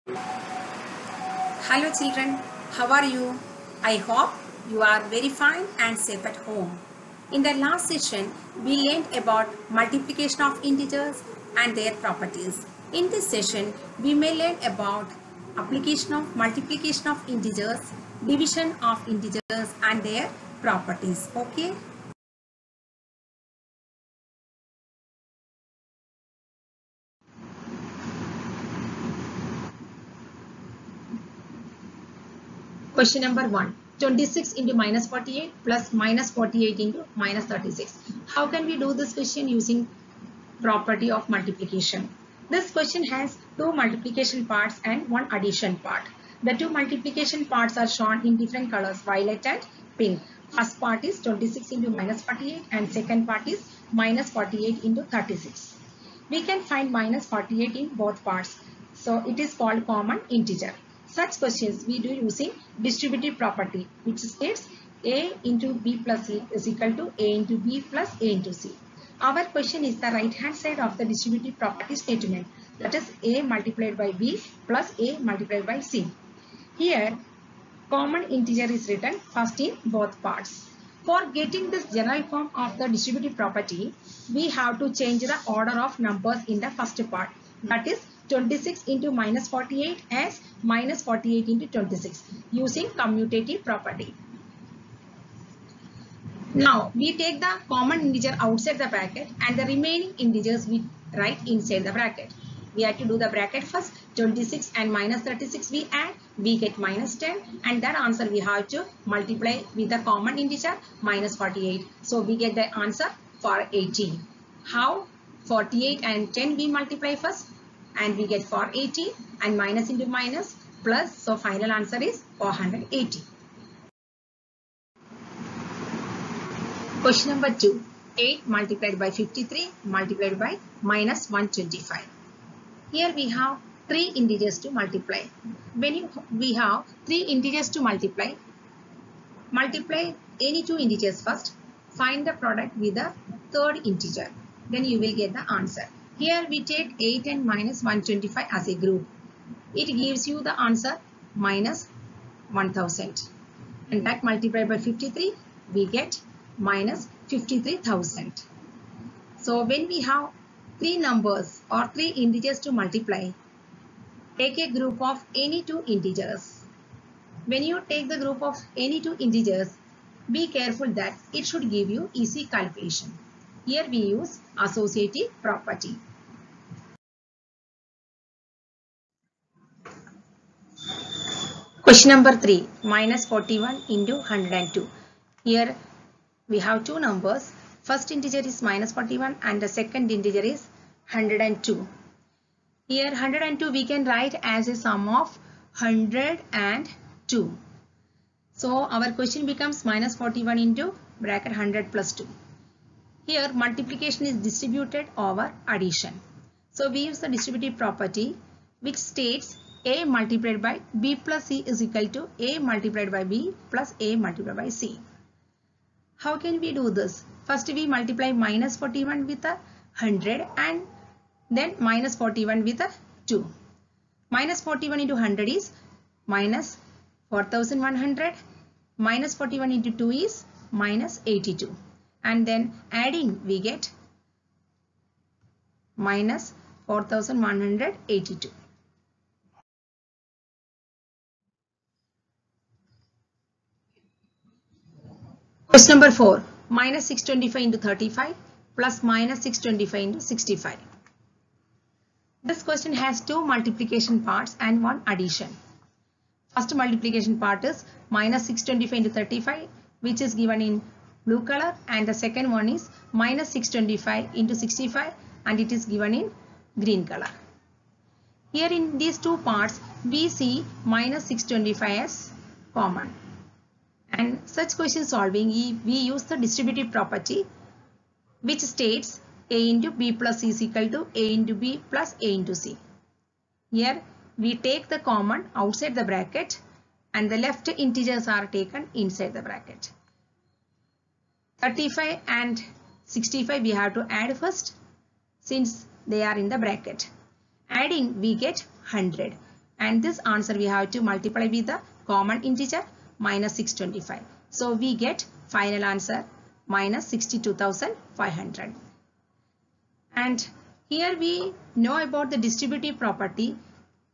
Hello children, how are you? I hope you are very fine and safe at home. In the last session, we learned about multiplication of integers and their properties. In this session, we may learn about application of multiplication of integers, division of integers and their properties. Okay? Question number 1. 26 into minus 48 plus minus 48 into minus 36. How can we do this question using property of multiplication? This question has two multiplication parts and one addition part. The two multiplication parts are shown in different colors, violet and pink. First part is 26 into minus 48 and second part is minus 48 into 36. We can find minus 48 in both parts. So it is called common integer. Such questions we do using distributive property, which states a into b plus c is equal to a into b plus a into c. Our question is the right hand side of the distributive property statement, that is a multiplied by b plus a multiplied by c. Here common integer is written first in both parts. For getting this general form of the distributive property, we have to change the order of numbers in the first part, that is 26 into minus 48 as minus 48 into 26 using commutative property. Now we take the common integer outside the bracket and the remaining integers we write inside the bracket. We have to do the bracket first. 26 and minus 36 we add, we get minus 10, and that answer we have to multiply with the common integer minus 48. So we get the answer for 18. How? 48 and 10 we multiply first and we get 480, and minus into minus plus, so final answer is 480. Question number 2. 8 multiplied by 53 multiplied by minus 125. Here we have three integers to multiply. When we have three integers to multiply any two integers first, find the product with the third integer. Then you will get the answer. Here we take 8 and minus 125 as a group. It gives you the answer minus 1000. And that multiplied by 53, we get minus 53,000. So when we have three numbers or three integers to multiply, take a group of any two integers. When you take the group of any two integers, be careful that it should give you easy calculation. Here we use associative property. Question number 3. Minus 41 into 102. Here we have two numbers. First integer is minus 41 and the second integer is 102. Here 102 we can write as a sum of 100 and 2. So our question becomes minus 41 into bracket 100 plus 2. Here multiplication is distributed over addition. So we use the distributive property which states a multiplied by b plus c is equal to a multiplied by b plus a multiplied by c. How can we do this? First we multiply minus 41 with a 100 and then minus 41 with a 2. Minus 41 into 100 is minus 4100. Minus 41 into 2 is minus 82. And then adding we get minus 4182. Question number 4. Minus 625 into 35 plus minus 625 into 65. This question has two multiplication parts and one addition. First multiplication part is minus 625 into 35, which is given in blue color, and the second one is minus 625 into 65 and it is given in green color. Here in these two parts we see minus 625 as common. And such question solving we use the distributive property which states a into b plus c is equal to a into b plus a into c. Here we take the common outside the bracket and the left integers are taken inside the bracket. 35 and 65 we have to add first since they are in the bracket. Adding we get 100. and this answer we have to multiply with the common integer minus 625. So we get final answer minus 62,500. And here we know about the distributive property.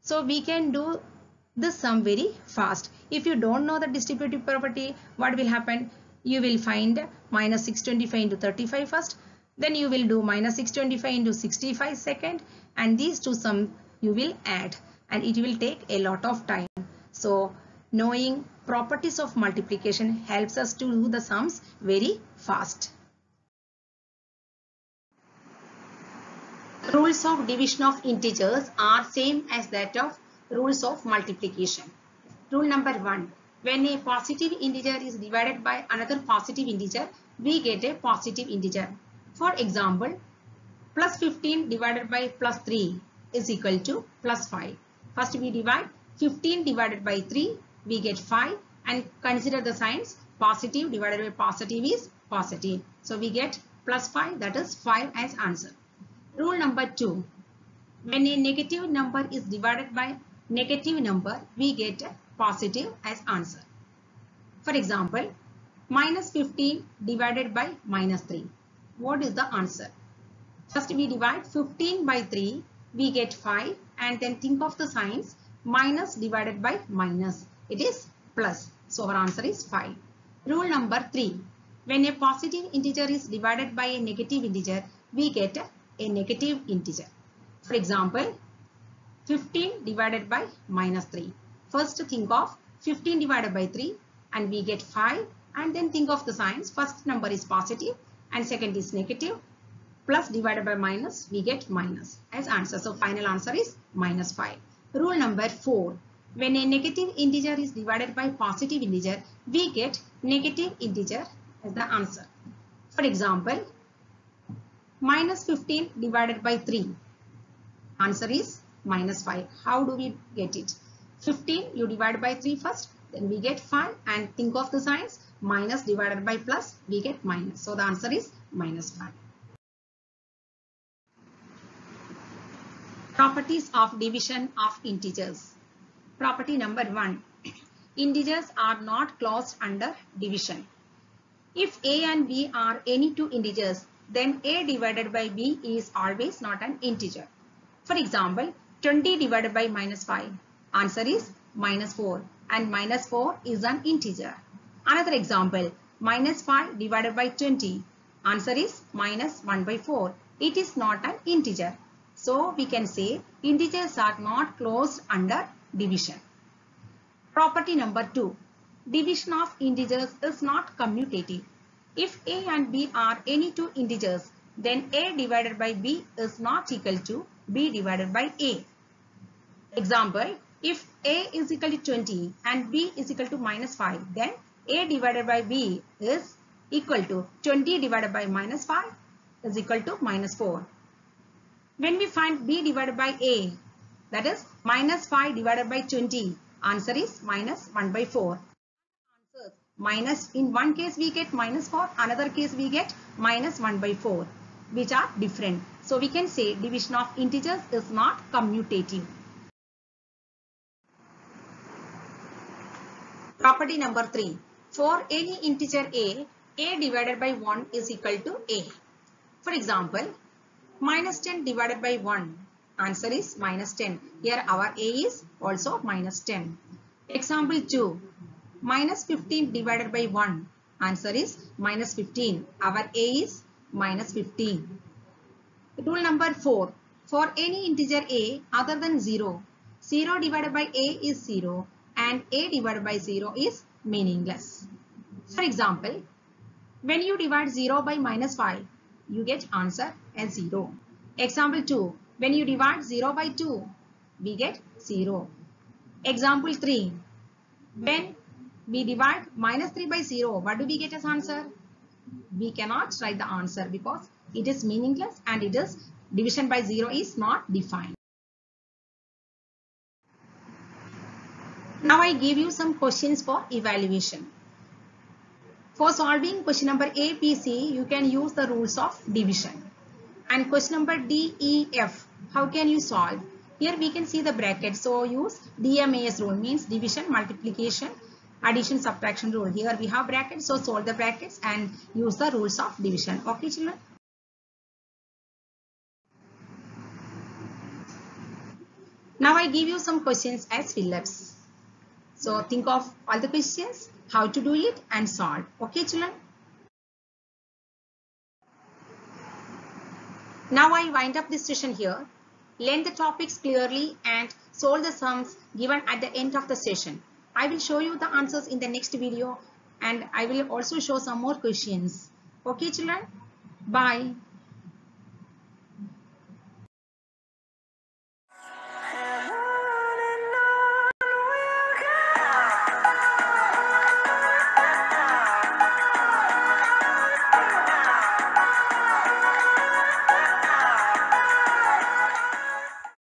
So we can do this sum very fast. If you don't know the distributive property, what will happen? You will find minus 625 into 35 first. Then you will do minus 625 into 65 second. And these two sums you will add. And it will take a lot of time. So knowing properties of multiplication helps us to do the sums very fast. Rules of division of integers are same as that of rules of multiplication. Rule number 1. When a positive integer is divided by another positive integer, we get a positive integer. For example, plus 15 divided by plus 3 is equal to plus 5. First we divide 15 divided by 3, we get 5, and consider the signs positive divided by positive is positive. So we get plus 5, that is 5 as answer. Rule number 2. When a negative number is divided by negative number, we get a positive as answer. For example, minus 15 divided by minus 3. What is the answer? First we divide 15 by 3, we get 5, and then think of the signs minus divided by minus. It is plus. So our answer is 5. Rule number 3. When a positive integer is divided by a negative integer, we get a negative integer. For example, 15 divided by minus 3. First think of 15 divided by 3 and we get 5, and then think of the signs. First number is positive and second is negative. Plus divided by minus, we get minus as answer. So final answer is minus 5. Rule number 4. When a negative integer is divided by positive integer, we get negative integer as the answer. For example, minus 15 divided by 3. Answer is minus 5. How do we get it? 15 you divide by 3 first, then we get 5, and think of the signs minus divided by plus, we get minus. So the answer is minus 5. Properties of division of integers. Property number 1. Integers are not closed under division. If a and b are any two integers, then a divided by b is always not an integer. For example, 20 divided by minus 5. Answer is minus 4, and minus 4 is an integer. Another example, minus 5 divided by 20. Answer is minus 1 by 4. It is not an integer. So we can say integers are not closed under division. Property number 2. Division of integers is not commutative. If a and b are any two integers, then a divided by b is not equal to b divided by a. Example, if a is equal to 20 and b is equal to minus 5, then a divided by b is equal to 20 divided by minus 5 is equal to minus 4. When we find b divided by a, that is minus 5 divided by 20, answer is minus 1 by 4. Minus, in one case we get minus 4, another case we get minus 1 by 4, which are different. So we can say division of integers is not commutative. Property number 3. For any integer a divided by 1 is equal to a. For example, minus 10 divided by 1. Answer is minus 10. Here our a is also minus 10. Example 2. Minus 15 divided by 1. Answer is minus 15. Our a is minus 15. Rule number 4. For any integer a other than 0, 0 divided by a is 0 and a divided by 0 is meaningless. For example, when you divide 0 by minus 5, you get answer as 0. Example 2. When you divide 0 by 2, we get 0. Example 3. When we divide minus 3 by 0, what do we get as answer? We cannot write the answer because it is meaningless and it is division by 0 is not defined. Now I give you some questions for evaluation. For solving question number A, B, C, you can use the rules of division. And question number D, E, F, how can you solve? Here we can see the bracket. So use DMAS rule, means division, multiplication, addition, subtraction rule. Here we have brackets. So solve the brackets and use the rules of division. Okay, children. Now I give you some questions as fill-ups. So think of all the questions, how to do it and solve. Okay, children. Now I wind up this session here. Learn the topics clearly and solve the sums given at the end of the session. I will show you the answers in the next video and I will also show some more questions. Okay, children. Bye.